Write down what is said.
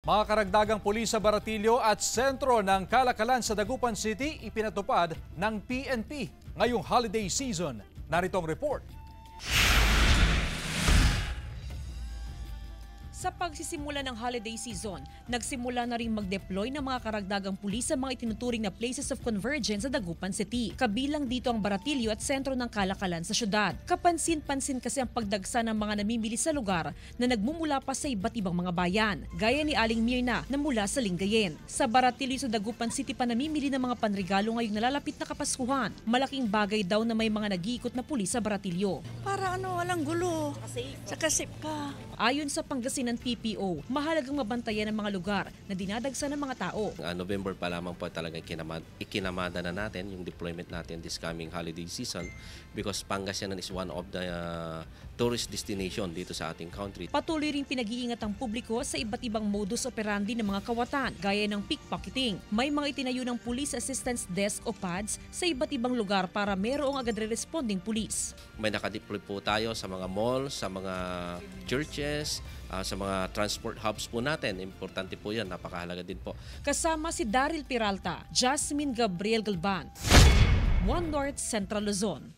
Mga karagdagang pulis sa Baratillo at sentro ng kalakalan sa Dagupan City ipinatupad ng PNP ngayong holiday season. Narito ang report. Sa pagsisimula ng holiday season, nagsimula na rin mag-deploy ng mga karagdagang pulis sa mga itinuturing na places of convergence sa Dagupan City. Kabilang dito ang Baratillo at sentro ng kalakalan sa syudad. Kapansin-pansin kasi ang pagdagsa ng mga namimili sa lugar na nagmumula pa sa iba't ibang mga bayan, gaya ni Aling Mirna na mula sa Lingayen. Sa Baratillo sa Dagupan City pa namimili ng mga panregalo ngayong nalalapit na Kapaskuhan. Malaking bagay daw na may mga nag-iikot na pulis sa Baratillo. Para walang gulo. Saka safe ka. Ayon sa Pangasinan PPO, mahalagang mabantayan ang mga lugar na dinadagsa ng mga tao. November pa lamang po talaga ikinamada na natin yung deployment natin this coming holiday season because Pangasinan is one of the tourist destination dito sa ating country. Patuloy ring pinag-iingat ang publiko sa iba't ibang modus operandi ng mga kawatan gaya ng pickpocketing. May mga itinayo ng Police Assistance Desk o PADS sa iba't ibang lugar para merong agad responding pulis. May nakadeploy po tayo sa mga malls, sa mga churches, sa mga transport hubs po natin. Importante po yan, napakahalaga din po. Kasama si Daryl Peralta, Jasmine Gabriel Galban, One North Central Luzon.